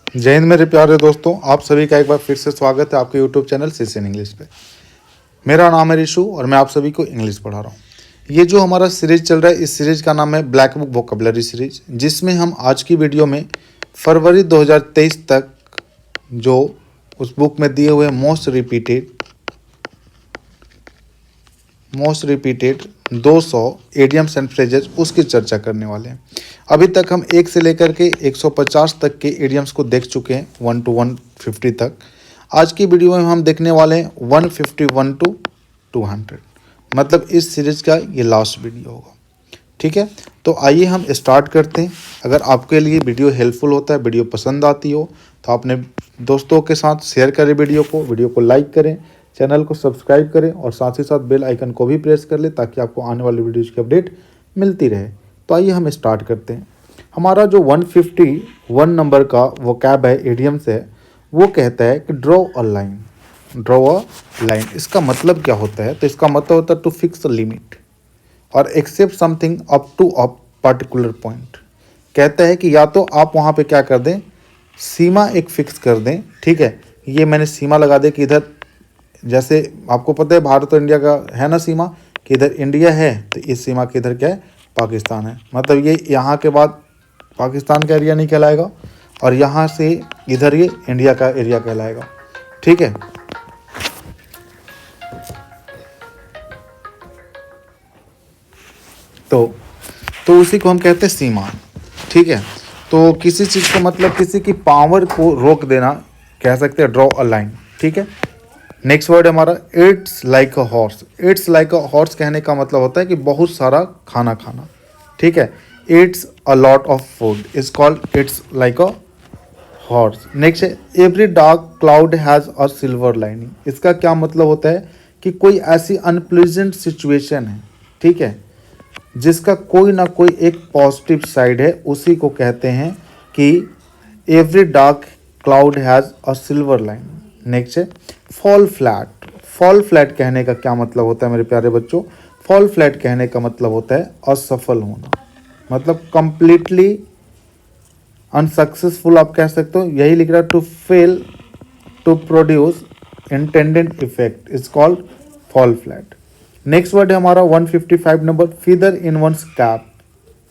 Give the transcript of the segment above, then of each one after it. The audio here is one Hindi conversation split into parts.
जय हिंद मेरे प्यारे दोस्तों, आप सभी का एक बार फिर से स्वागत है आपके यूट्यूब चैनल सीसीएन इंग्लिश पे। मेरा नाम है ऋषु और मैं आप सभी को इंग्लिश पढ़ा रहा हूँ। ये जो हमारा सीरीज चल रहा है, इस सीरीज का नाम है ब्लैक बुक वोकेबलरी सीरीज, जिसमें हम आज की वीडियो में फरवरी 2023 तक जो उस बुक में दिए हुए most repeated 200 idioms and phrases उसकी चर्चा करने वाले हैं। अभी तक हम 1 से लेकर के 150 तक के एडियम्स को देख चुके हैं, 1 to 150 तक। आज की वीडियो में हम देखने वाले हैं 151 to 200, मतलब इस सीरीज का ये लास्ट वीडियो होगा। ठीक है, तो आइए हम स्टार्ट करते हैं। अगर आपके लिए वीडियो हेल्पफुल होता है, वीडियो पसंद आती हो, तो अपने दोस्तों के साथ शेयर करें वीडियो को लाइक करें, चैनल को सब्सक्राइब करें और साथ ही साथ बेल आइकन को भी प्रेस कर लें ताकि आपको आने वाली वीडियोज़ की अपडेट मिलती रहे। तो आइए हम स्टार्ट करते हैं। हमारा जो 151 नंबर का वो कैब है, एडियम्स है, वो कहता है कि ड्रॉ अ लाइन। इसका मतलब क्या होता है? तो इसका मतलब होता है टू फिक्स अ लिमिट और accept something up to a particular point. कहता है कि या तो आप वहाँ पे क्या कर दें, सीमा एक फिक्स कर दें। ठीक है, ये मैंने सीमा लगा दे कि इधर, जैसे आपको पता है भारत और इंडिया का है ना सीमा, कि इधर इंडिया है तो इस सीमा के इधर क्या है, पाकिस्तान है। मतलब ये यहाँ के बाद पाकिस्तान का एरिया नहीं कहलाएगा और यहाँ से इधर ये इंडिया का एरिया कहलाएगा। ठीक है, तो उसी को हम कहते हैं सीमा। ठीक है, तो किसी चीज़ को मतलब किसी की पावर को रोक देना कह सकते हैं ड्रॉ अ लाइन। ठीक है, नेक्स्ट वर्ड हमारा it's like a horse. It's like a horse कहने का मतलब होता है कि बहुत सारा खाना खाना। ठीक है, it's a lot of food is called it's like a horse. Next है every dark cloud has a silver lining. इसका क्या मतलब होता है कि कोई ऐसी अनप्लीजेंट सिचुएशन है, ठीक है, जिसका कोई ना कोई एक पॉजिटिव साइड है, उसी को कहते हैं कि every dark cloud has a silver line. Next है फॉल फ्लैट। फॉल फ्लैट कहने का क्या मतलब होता है मेरे प्यारे बच्चों? फॉल फ्लैट कहने का मतलब होता है असफल होना, मतलब कंप्लीटली अनसक्सेसफुल आप कह सकते हो। यही लिख रहा है, to fail to produce intended effect is called fall flat. Next word है हमारा 155 number feather in one's cap.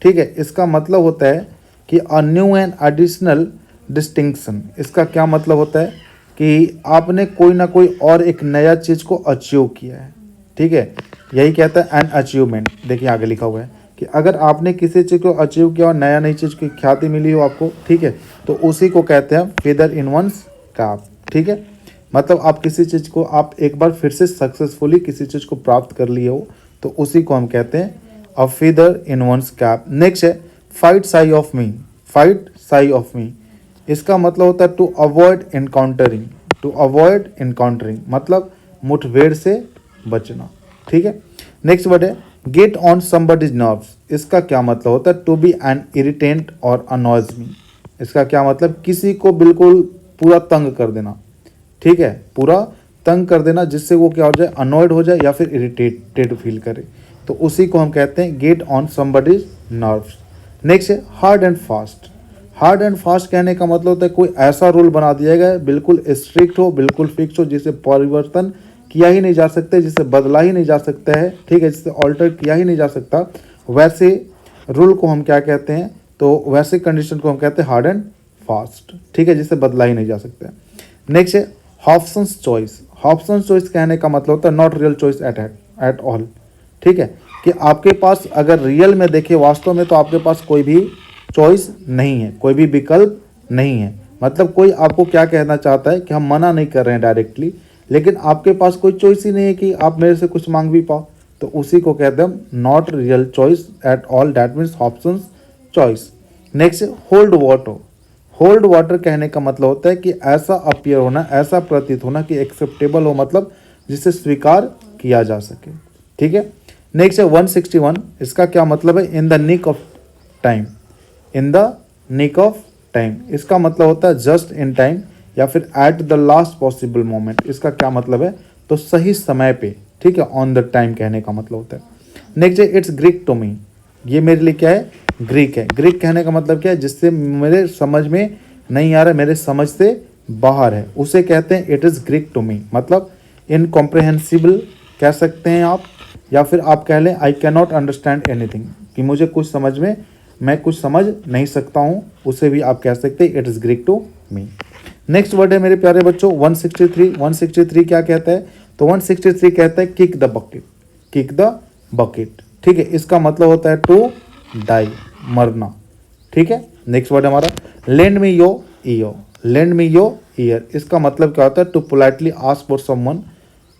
ठीक है, इसका मतलब होता है कि a new and additional distinction. इसका क्या मतलब होता है कि आपने कोई ना कोई और एक नया चीज़ को अचीव किया है। ठीक है, यही कहता है एन अचीवमेंट। देखिए आगे लिखा हुआ है कि अगर आपने किसी चीज़ को अचीव किया और नया नई चीज़ की ख्याति मिली हो आपको, ठीक है, तो उसी को कहते हैं फीदर इन वंस कैप। ठीक है, मतलब आप किसी चीज़ को आप एक बार फिर से सक्सेसफुली किसी चीज़ को प्राप्त कर लिए हो, तो उसी को हम कहते हैं a feather in one's cap. Next है fight shy of me. Fight shy of me, इसका मतलब होता है to avoid encountering. To avoid encountering मतलब मुठभेड़ से बचना। ठीक है, नेक्स्ट वर्ड है गेट ऑन समबडीज नर्व्स। इसका क्या मतलब होता है टू बी एन इरिटेंट और अनॉयज मी। इसका क्या मतलब, किसी को बिल्कुल पूरा तंग कर देना। ठीक है, पूरा तंग कर देना जिससे वो क्या हो जाए, अनॉयड हो जाए या फिर इरिटेटेड फील करे, तो उसी को हम कहते हैं get on somebody's nerves. Next है hard and fast. Hard and fast कहने का मतलब होता है कोई ऐसा रूल बना दिया गया है, बिल्कुल स्ट्रिक्ट हो, बिल्कुल फिक्स हो, जिसे परिवर्तन किया ही नहीं जा सकता, जिसे बदला ही नहीं जा सकता है। ठीक है, जिसे ऑल्टर किया ही नहीं जा सकता, वैसे रूल को हम क्या कहते हैं, तो वैसे कंडीशन को हम कहते हैं हार्ड एंड फास्ट। ठीक है, जिसे बदला ही नहीं जा सकता है। नेक्स्ट है हॉब्सन्स चॉइस। हॉब्सन्स चॉइस कहने का मतलब होता है not real choice at all. ठीक है, कि आपके पास अगर रियल में देखिए, वास्तव में तो आपके पास कोई भी चॉइस नहीं है, कोई भी विकल्प नहीं है। मतलब कोई आपको क्या कहना चाहता है कि हम मना नहीं कर रहे हैं डायरेक्टली, लेकिन आपके पास कोई चॉइस ही नहीं है कि आप मेरे से कुछ मांग भी पाओ, तो उसी को कहते हैं not real choice at all, that means options choice. Next hold water. Hold water कहने का मतलब होता है कि ऐसा अपीयर होना, ऐसा प्रतीत होना कि एक्सेप्टेबल हो, मतलब जिसे स्वीकार किया जा सके। ठीक है, नेक्स्ट है 161। इसका क्या मतलब है, in the nick of time. In the nick of time, इसका मतलब होता है जस्ट इन टाइम या फिर at the last possible moment. इसका क्या मतलब है, तो सही समय पे। ठीक है, ऑन द टाइम कहने का मतलब होता है। नेक्स्ट है इट्स ग्रीक टू मी। ये मेरे लिए क्या है, ग्रीक है। ग्रीक कहने का मतलब क्या है, जिससे मेरे समझ में नहीं आ रहा है, मेरे समझ से बाहर है, उसे कहते हैं it is Greek to me, मतलब इनकॉम्प्रहेंसिबल कह सकते हैं आप, या फिर आप कह लें I can not understand anything, कि मुझे कुछ समझ में, मैं कुछ समझ नहीं सकता हूँ, उसे भी आप कह सकते हैं it is Greek to me. Next word है मेरे प्यारे बच्चों 163। 163 क्या कहता है? तो 163 कहता है kick the bucket, kick the bucket, ठीक है। इसका मतलब होता है टू डाई, मरना, ठीक है। नेक्स्ट वर्ड हमारा lend me your ear, lend me your ear, इसका मतलब क्या होता है? To politely ask for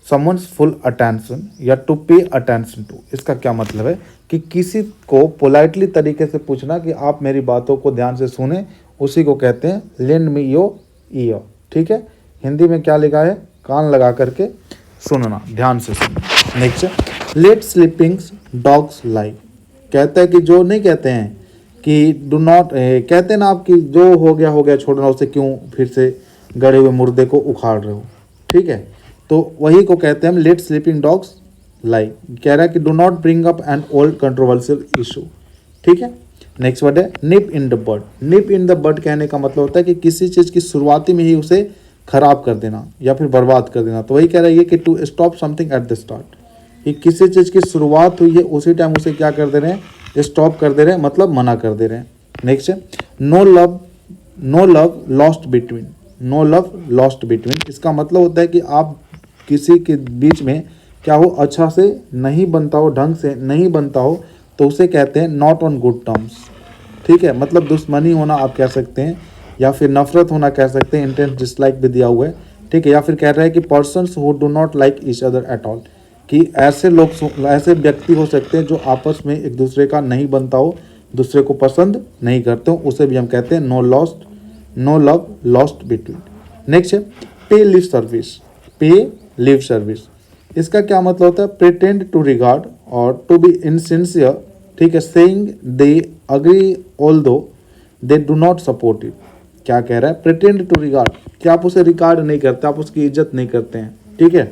someone's full attention या टू पे अटेंशन टू। इसका क्या मतलब है कि किसी को पोलाइटली तरीके से पूछना कि आप मेरी बातों को ध्यान से सुने, उसी को कहते हैं लेंड मी योर ईयर, ठीक है। हिंदी में क्या लिखा है? कान लगा करके सुनना, ध्यान से सुनना। नेक्स्ट लेट स्लीपिंग डॉग्स लाई, कहता है कि जो नहीं कहते हैं कि डू नॉट, कहते हैं ना आप कि जो हो गया छोड़ना, उसे क्यों फिर से गड़े हुए मुर्दे को उखाड़ रहे हो, ठीक है। तो वही को कहते हैं हम लेट स्लीपिंग डॉग्स लाई। कह रहा है कि do not bring up an old controversial issue, ठीक है। नेक्स्ट वर्ड है निप in the bud. Nib in the बड कहने का मतलब होता है कि किसी चीज़ की शुरुआती में ही उसे खराब कर देना या फिर बर्बाद कर देना। तो वही कह रहा है कि to stop something at the start, कि किसी चीज़ की शुरुआत हुई है उसी टाइम उसे क्या कर दे रहे हैं? स्टॉप कर दे रहे हैं, मतलब मना कर दे रहे हैं। नेक्स्ट है no love lost between, no love lost between, इसका मतलब होता है कि आप किसी के बीच में क्या हो, अच्छा से नहीं बनता हो, ढंग से नहीं बनता हो, तो उसे कहते हैं नॉट ऑन गुड टर्म्स, ठीक है। मतलब दुश्मनी होना आप कह सकते हैं, या फिर नफरत होना कह सकते हैं, इंटेंस डिसलाइक भी दिया हुआ है, ठीक है। या फिर कह रहा है कि persons who do not like each other at all, कि ऐसे लोग, ऐसे व्यक्ति हो सकते हैं जो आपस में एक दूसरे का नहीं बनता हो, दूसरे को पसंद नहीं करते हो, उसे भी हम कहते हैं no love lost between. Next है pay lip service, pay lip service, इसका क्या मतलब होता है? प्रिटेंड टू रिगार्ड और टू बी इनसिंसियर, ठीक है, saying they agree although they do not support it. क्या कह रहा है? प्रिटेंड टू रिगार्ड, कि आप उसे रिगार्ड नहीं करते, आप उसकी इज्जत नहीं करते हैं, ठीक है,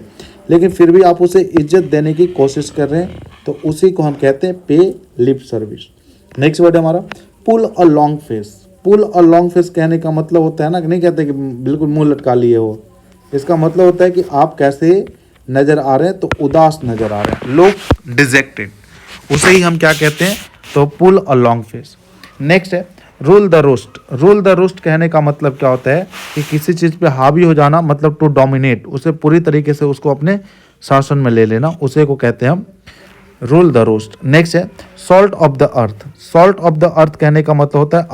लेकिन फिर भी आप उसे इज्जत देने की कोशिश कर रहे हैं, तो उसी को हम कहते हैं पे लिप सर्विस। नेक्स्ट वर्ड है हमारा pull a long face. Pull a long face कहने का मतलब होता है ना, कि नहीं कहते कि बिल्कुल मुंह लटका लिए हो, इसका मतलब होता है कि आप कैसे नजर आ रहे हैं? तो उदास नजर आ रहे हैं, लोग डिजेक्टेड, उसे ही हम क्या कहते हैं? तो पुल अ लॉन्ग फेस। नेक्स्ट है rule the roast. Rule the roast कहने का मतलब क्या होता है? कि किसी चीज़ पे हावी हो जाना, मतलब टू डोमिनेट, उसे पूरी तरीके से उसको अपने शासन में ले लेना, उसे को कहते हैं हम रूल द रोस्ट। नेक्स्ट है salt of the earth. Salt of the अर्थ कहने का मतलब होता है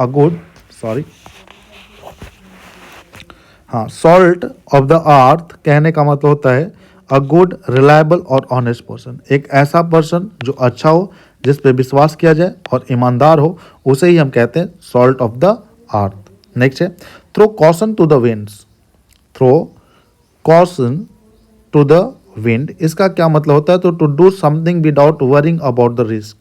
सॉल्ट ऑफ द अर्थ कहने का मतलब होता है अ गुड रिलायबल और ऑनेस्ट पर्सन, एक ऐसा पर्सन जो अच्छा हो, जिस पे विश्वास किया जाए और ईमानदार हो, उसे ही हम कहते हैं salt of the earth. Next है throw caution to the winds. Throw caution to the wind, इसका क्या मतलब होता है? तो to do something without worrying about the risk,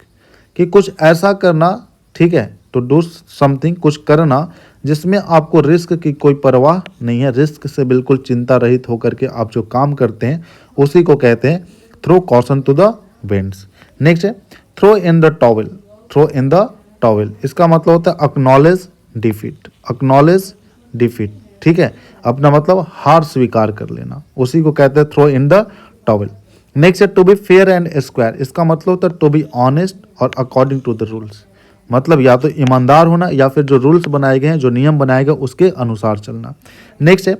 कि कुछ ऐसा करना, ठीक है, टू डू समथिंग, कुछ करना जिसमें आपको रिस्क की कोई परवाह नहीं है, रिस्क से बिल्कुल चिंता रहित होकर के आप जो काम करते हैं, उसी को कहते हैं throw caution to the winds. Next है throw in the towel. Throw in the towel, इसका मतलब होता है अक्नॉलेज डिफीट, अक्नॉलेज डिफीट, ठीक है, अपना मतलब हार स्वीकार कर लेना, उसी को कहते हैं throw in the towel. Next है to be fair and square, इसका मतलब होता है टू बी ऑनेस्ट और अकॉर्डिंग टू द रूल्स, मतलब या तो ईमानदार होना या फिर जो रूल्स बनाए गए हैं, जो नियम बनाए गए, उसके अनुसार चलना। नेक्स्ट है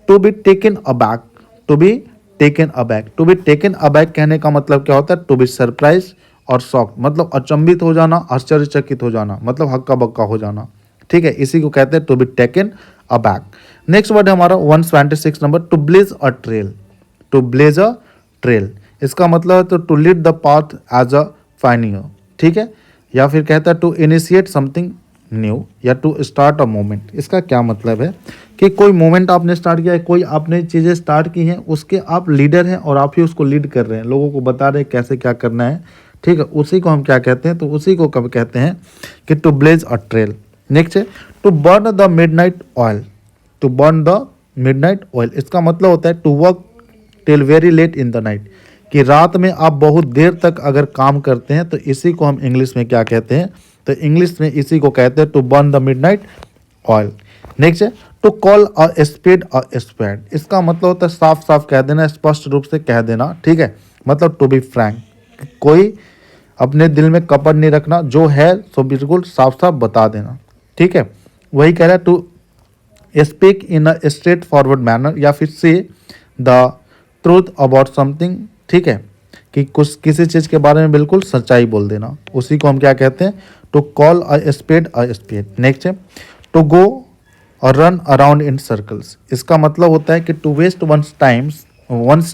to be taken aback. To be taken aback, to be taken aback कहने का मतलब क्या होता है? टू बी सरप्राइज और शॉक्ड, मतलब अचंभित हो जाना, आश्चर्यचकित हो जाना, मतलब हक्का बक्का हो जाना, ठीक है, इसी को कहते हैं to be taken aback. Next word है हमारा 126 number to blaze a trail. To blaze a trail, इसका मतलब है तो to lead the path as a pioneer, ठीक है, या फिर कहता है टू इनिशिएट समथिंग न्यू या टू स्टार्ट अ मूवमेंट। इसका क्या मतलब है? कि कोई मूवमेंट आपने स्टार्ट किया है, कोई आपने चीज़ें स्टार्ट की हैं, उसके आप लीडर हैं और आप ही उसको लीड कर रहे हैं, लोगों को बता रहे हैं कैसे क्या करना है, ठीक है, उसी को हम क्या कहते हैं? तो उसी को कब कहते हैं कि to blaze a trail. Next है to burn the midnight oil. To burn the midnight oil, इसका मतलब होता है to work till very late in the night, कि रात में आप बहुत देर तक अगर काम करते हैं, तो इसी को हम इंग्लिश में क्या कहते हैं? तो इंग्लिश में इसी को कहते हैं to burn the midnight oil. Next है to call a spade a spade, इसका मतलब होता है साफ साफ कह देना, स्पष्ट रूप से कह देना, ठीक है, मतलब टू बी फ्रैंक, कोई अपने दिल में कपट नहीं रखना, जो है सो बिल्कुल साफ साफ बता देना, ठीक है। वही कह रहा है to speak in a straightforward manner, या फिर से द ट्रूथ अबाउट समथिंग, ठीक है, कि कुछ किसी चीज़ के बारे में बिल्कुल सच्चाई बोल देना, उसी को हम क्या कहते हैं, to call a spade a spade. Next है टू गो और रन अराउंड इन सर्कल्स, इसका मतलब होता है कि to waste one's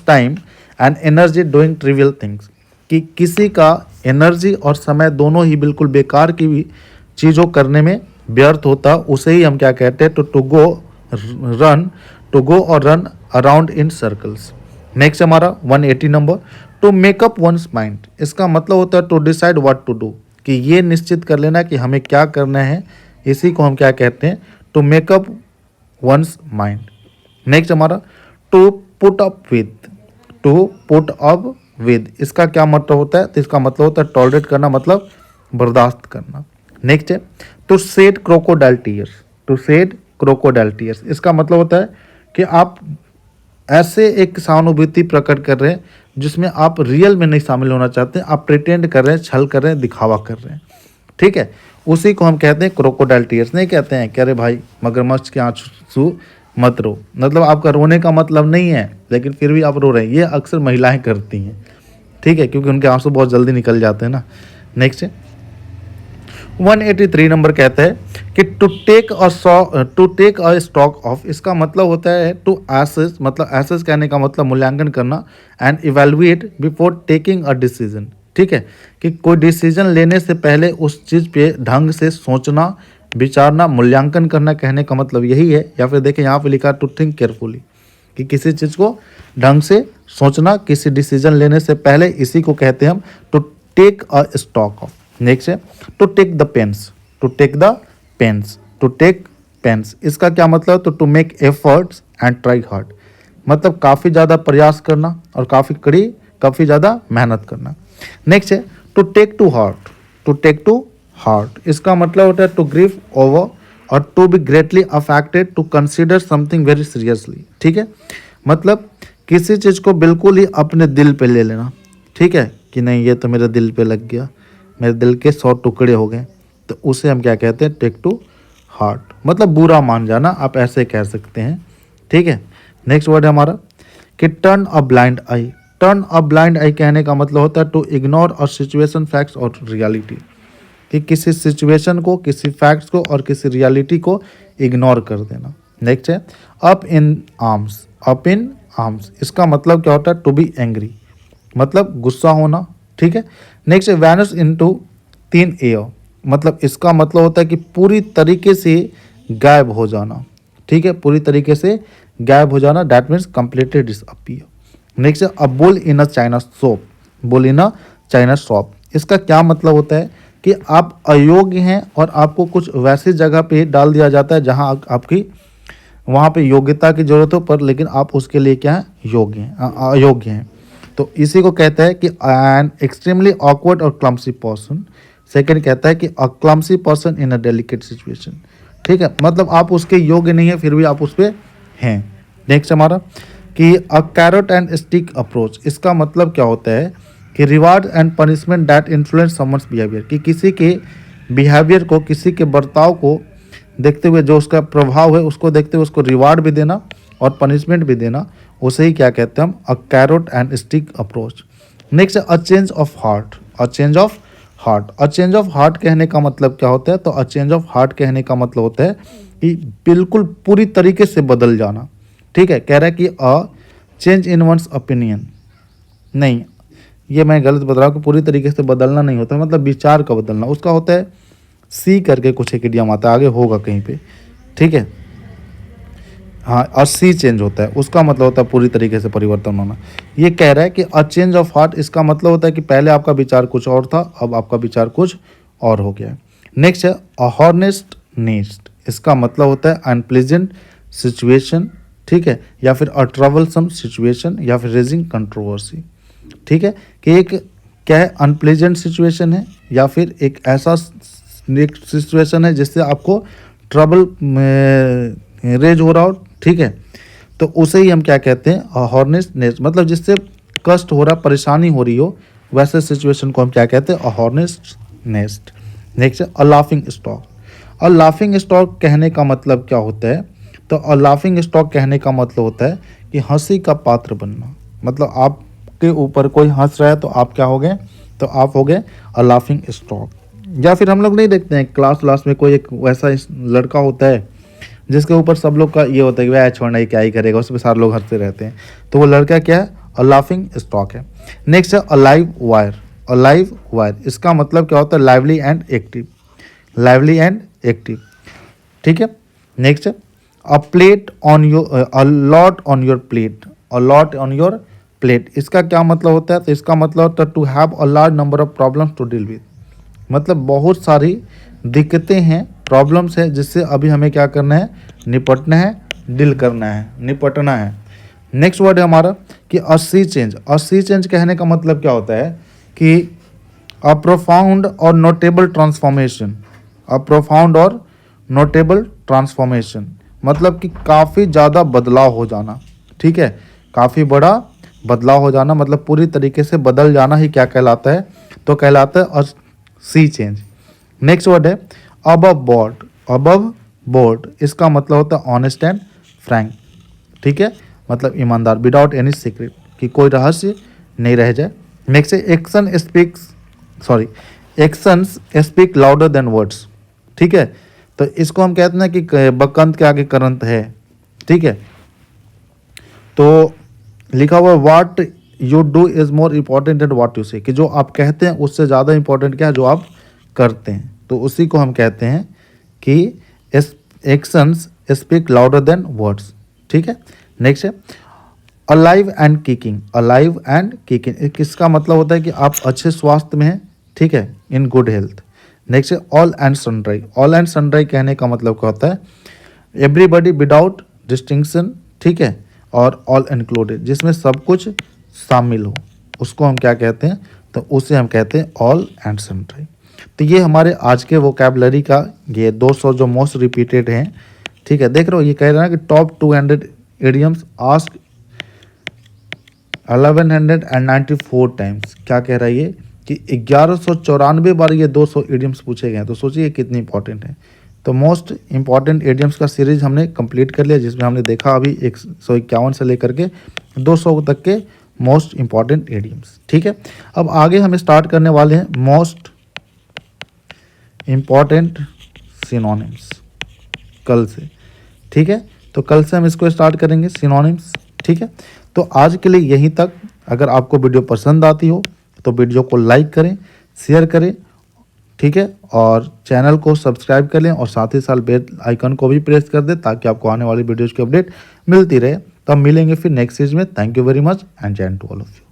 time and energy doing trivial things, कि किसी का एनर्जी और समय दोनों ही बिल्कुल बेकार की भी चीज़ों करने में व्यर्थ होता, उसे ही हम क्या कहते हैं, टू गो और run around in circles. Next हमारा 180 number to make up one's mind, इसका मतलब होता है to decide what to do, कि ये निश्चित कर लेना कि हमें क्या करना है, इसी को हम क्या कहते हैं, to make up one's mind. Next हमारा to put up with, to put up with, इसका क्या मतलब होता है, तो इसका मतलब होता है टॉलरेट करना, मतलब बर्दाश्त करना। नेक्स्ट है to shed crocodile tears, to shed crocodile tears, इसका मतलब होता है कि आप ऐसे एक सहानुभूति प्रकट कर रहे हैं जिसमें आप रियल में नहीं शामिल होना चाहते, आप प्रिटेंड कर रहे हैं, छल कर रहे हैं, दिखावा कर रहे हैं, ठीक है, उसी को हम कहते हैं क्रोकोडाइल टीयर्स। नहीं कहते हैं कि अरे भाई मगरमच्छ के आंसू मत रो, मतलब आपका रोने का मतलब नहीं है, लेकिन फिर भी आप रो रहे हैं, ये अक्सर महिलाएं करती हैं, ठीक है, क्योंकि उनके आंसू बहुत जल्दी निकल जाते हैं ना। नेक्स्ट 183 नंबर कहता है कि to take a stock of, इसका मतलब होता है टू एसेस, मतलब एसेस कहने का मतलब मूल्यांकन करना, and evaluate before taking a decision, ठीक है, कि कोई डिसीजन लेने से पहले उस चीज़ पे ढंग से सोचना, विचारना, मूल्यांकन करना, कहने का मतलब यही है। या फिर देखें यहाँ पे लिखा टू थिंक केयरफुली, कि किसी चीज़ को ढंग से सोचना, किसी डिसीजन लेने से पहले, इसी को कहते हैं हम to take a stock of. Next है to take the pains, to take the pains, to take pains, इसका क्या मतलब, तो to make efforts and try hard, मतलब काफ़ी ज़्यादा प्रयास करना और काफ़ी ज़्यादा मेहनत करना। नेक्स्ट है to take to heart, to take to heart, इसका मतलब होता है टू ग्रीव ओवर और to be greatly affected, to consider something very seriously, ठीक है, मतलब किसी चीज़ को बिल्कुल ही अपने दिल पे ले लेना, ठीक है, कि नहीं ये तो मेरे दिल पे लग गया, मेरे दिल के 100 टुकड़े हो गए, तो उसे हम क्या कहते हैं, टेक टू हार्ट, मतलब बुरा मान जाना, आप ऐसे कह सकते हैं, ठीक है। नेक्स्ट वर्ड है हमारा कि turn a blind eye, turn a blind eye कहने का मतलब होता है to ignore a situation, facts और रियलिटी, कि किसी सिचुएशन को, किसी फैक्ट्स को और किसी रियलिटी को इग्नोर कर देना। नेक्स्ट है up in arms, up in arms, इसका मतलब क्या होता है, टू बी एंग्री, मतलब गुस्सा होना, ठीक है। नेक्स्ट है वैनिश इनटू थिन एयर, मतलब इसका मतलब होता है कि पूरी तरीके से गायब हो जाना, ठीक है, पूरी तरीके से गायब हो जाना, that means completely disappear. Next है a bull in a china shop, bull in a china shop, इसका क्या मतलब होता है कि आप अयोग्य हैं और आपको कुछ वैसी जगह पे डाल दिया जाता है जहां आपकी वहाँ पे योग्यता की जरूरत हो, पर लेकिन आप उसके लिए क्या है, योग्य हैं, अयोग्य हैं, तो इसी को कहता है कि एन एक्सट्रीमली ऑकवर्ड और क्लम्सी पर्सन। सेकंड कहता है कि a clumsy person in a delicate situation, ठीक है, मतलब आप उसके योग्य नहीं है फिर भी आप उस पर हैं। नेक्स्ट हमारा कि अ कैरेट एंड स्टिक अप्रोच, इसका मतलब क्या होता है कि reward and punishment that influence someone's behaviour, कि किसी के बिहेवियर को, किसी के बर्ताव को देखते हुए, जो उसका प्रभाव है उसको देखते हुए उसको रिवार्ड भी देना और पनिशमेंट भी देना, उसे ही क्या कहते हैं हम, a carrot and stick approach. Next a change of heart, a change of heart, a change of heart कहने का मतलब क्या होता है, तो अ चेंज ऑफ हार्ट कहने का मतलब होता है कि बिल्कुल पूरी तरीके से बदल जाना, ठीक है, कह रहा है कि a change in once opinion, नहीं ये मैं गलत बता रहा हूँ कि पूरी तरीके से बदलना नहीं होता, मतलब विचार का बदलना, उसका होता है सी करके कुछ एक इडियम आता है, आगे होगा कहीं पे, ठीक है, हाँ, और सी चेंज होता है, उसका मतलब होता है पूरी तरीके से परिवर्तन होना। ये कह रहा है कि अ चेंज ऑफ हार्ट, इसका मतलब होता है कि पहले आपका विचार कुछ और था, अब आपका विचार कुछ और हो गया है। नेक्स्ट है अ हॉनेस्ट नेस्ट, इसका मतलब होता है अनप्लेजेंट सिचुएशन, ठीक है, या फिर अ ट्रबलसम सिचुएशन, या फिर रेजिंग कंट्रोवर्सी, ठीक है, कि एक क्या है, अनप्लेजेंट सिचुएशन है, या फिर एक ऐसा सिचुएशन है जिससे आपको ट्रबल रेज हो रहा हो, ठीक है, तो उसे ही हम क्या कहते हैं, हॉर्नेस नेस्ट, मतलब जिससे कष्ट हो रहा, परेशानी हो रही हो, वैसे सिचुएशन को हम क्या कहते हैं, हॉर्नेस नेस्ट। नेक्स्ट है अ लाफिंग स्टॉक। अ लाफिंग स्टॉक कहने का मतलब क्या होता है, तो अ लाफिंग स्टॉक कहने का मतलब होता है कि हंसी का पात्र बनना, मतलब आपके ऊपर कोई हंस रहा है तो आप क्या हो गए, तो आप हो गए अ लाफिंग स्टॉक। या फिर हम लोग नहीं देखते हैं क्लास में कोई एक वैसा लड़का होता है जिसके ऊपर सब लोग का ये होता है कि वह छोड़ना ही क्या ही करेगा, उस पर सारे लोग हंसते रहते हैं, तो वो लड़का क्या है, अ लाफिंग स्टॉक है। नेक्स्ट है a live wire. A live wire इसका मतलब क्या होता है, lively and active, lively and active, ठीक है। नेक्स्ट है अ plate on your, a lot on your plate, a lot on your plate, इसका क्या मतलब होता है, तो इसका मतलब होता है to have a large number of problems to deal with, मतलब बहुत सारी दिक्कतें हैं, प्रॉब्लम्स है, जिससे अभी हमें क्या करना है, निपटना है, डील करना है, निपटना है। नेक्स्ट वर्ड है हमारा कि अ सी चेंज। अ सी चेंज कहने का मतलब क्या होता है कि अ प्रोफाउंड और नोटेबल ट्रांसफॉर्मेशन, अ प्रोफाउंड और नोटेबल ट्रांसफॉर्मेशन, मतलब कि काफ़ी ज़्यादा बदलाव हो जाना, ठीक है, काफ़ी बड़ा बदलाव हो जाना, मतलब पूरी तरीके से बदल जाना ही क्या कहलाता है, तो कहलाता है सी चेंज। नेक्स्ट वर्ड है अबव बोर्ड। अबव बोर्ड इसका मतलब होता है ऑनेस्ट एंड फ्रैंक, ठीक है, मतलब ईमानदार, विदाउट एनी सीक्रेट, कि कोई रहस्य नहीं रह जाए। नेक्स्ट है action speaks, sorry, actions speak louder than words, ठीक है, तो इसको हम कहते हैं कि बकंत के आगे करंत है, ठीक है, तो लिखा हुआ what you do is more important than what you से, कि जो आप कहते हैं उससे ज़्यादा इंपॉर्टेंट क्या है, जो आप करते हैं, तो उसी को हम कहते हैं कि actions speak louder than words, ठीक है। नेक्स्ट है alive and kicking. Alive and kicking किसका मतलब होता है कि आप अच्छे स्वास्थ्य में हैं, ठीक है, इन गुड हेल्थ। नेक्स्ट है ऑल एंड सनड्राई। ऑल एंड सनड्राई कहने का मतलब क्या होता है, एवरीबडी विदाउट डिस्टिंक्शन, ठीक है, और ऑल इंक्लूडेड, जिसमें सब कुछ शामिल हो, उसको हम क्या कहते हैं, तो उसे हम कहते हैं ऑल एंड सनड्राई। तो ये हमारे आज के वोकैबलरी का ये 200 जो मोस्ट रिपीटेड हैं, ठीक है, देख रहे हो, ये कह रहा है कि टॉप 200 इडियम्स आस्क 1194 टाइम्स, क्या कह रहा है ये कि 1194 बार ये 200 इडियम्स पूछे गए हैं, तो सोचिए कितनी इंपॉर्टेंट है। तो मोस्ट इंपॉर्टेंट इडियम्स का सीरीज हमने कंप्लीट कर लिया, जिसमें हमने देखा अभी 151 से लेकर के 200 तक के मोस्ट इंपॉर्टेंट इडियम्स, ठीक है। अब आगे हम स्टार्ट करने वाले हैं मोस्ट इंपॉर्टेंट सिनोनिम्स कल से, ठीक है, तो कल से हम इसको स्टार्ट करेंगे सिनोनिम्स, ठीक है। तो आज के लिए यहीं तक। अगर आपको वीडियो पसंद आती हो तो वीडियो को लाइक करें, शेयर करें, ठीक है, और चैनल को सब्सक्राइब कर लें, और साथ ही साथ बेल आइकन को भी प्रेस कर दें ताकि आपको आने वाली वीडियोज़ की अपडेट मिलती रहे। तो हम मिलेंगे फिर नेक्स्ट सीरीज में। Thank you very much and जय हिंद टू ऑल ऑफ यू।